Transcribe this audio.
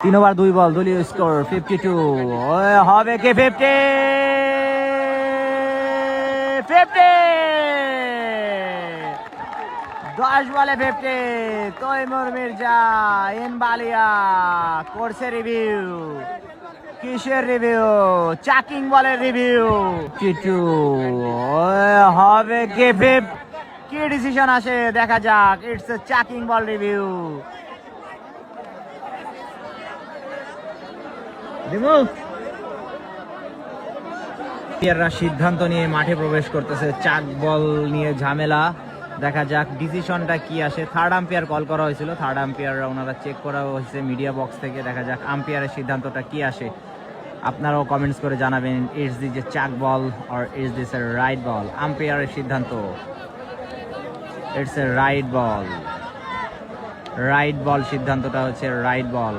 3 over 2 বল, দলীয় score 52। হবে কি 50? 10 বলে 50। তৈমুর মির্জা ইন বালিয়া করছে রিভিউ। কিসের রিভিউ? চাকিং বলের রিভিউ। কিটু হবে কি 50? কি ডিসিশন আসে দেখা যাক। It's a chucking ball review. সিদ্ধান্ত নিয়ে মাঠে প্রবেশ করতেছে। চাক বল নিয়ে ঝামেলা, দেখা যাক ডিসিশনটা কি আসে। থার্ড আম্পায়ার কল করা হয়েছিল, থার্ড আম্পায়াররা ওনারা চেক করা হয়েছে মিডিয়া বক্স থেকে। দেখা যাক আম্পায়ারের সিদ্ধান্তটা কি আসে। আপনারাও কমেন্টস করে জানাবেন, it's this a chuck ball or it's this a right ball. আম্পায়ারের সিদ্ধান্ত it's a right ball. Right ball, সিদ্ধান্তটা হচ্ছে রাইট বল।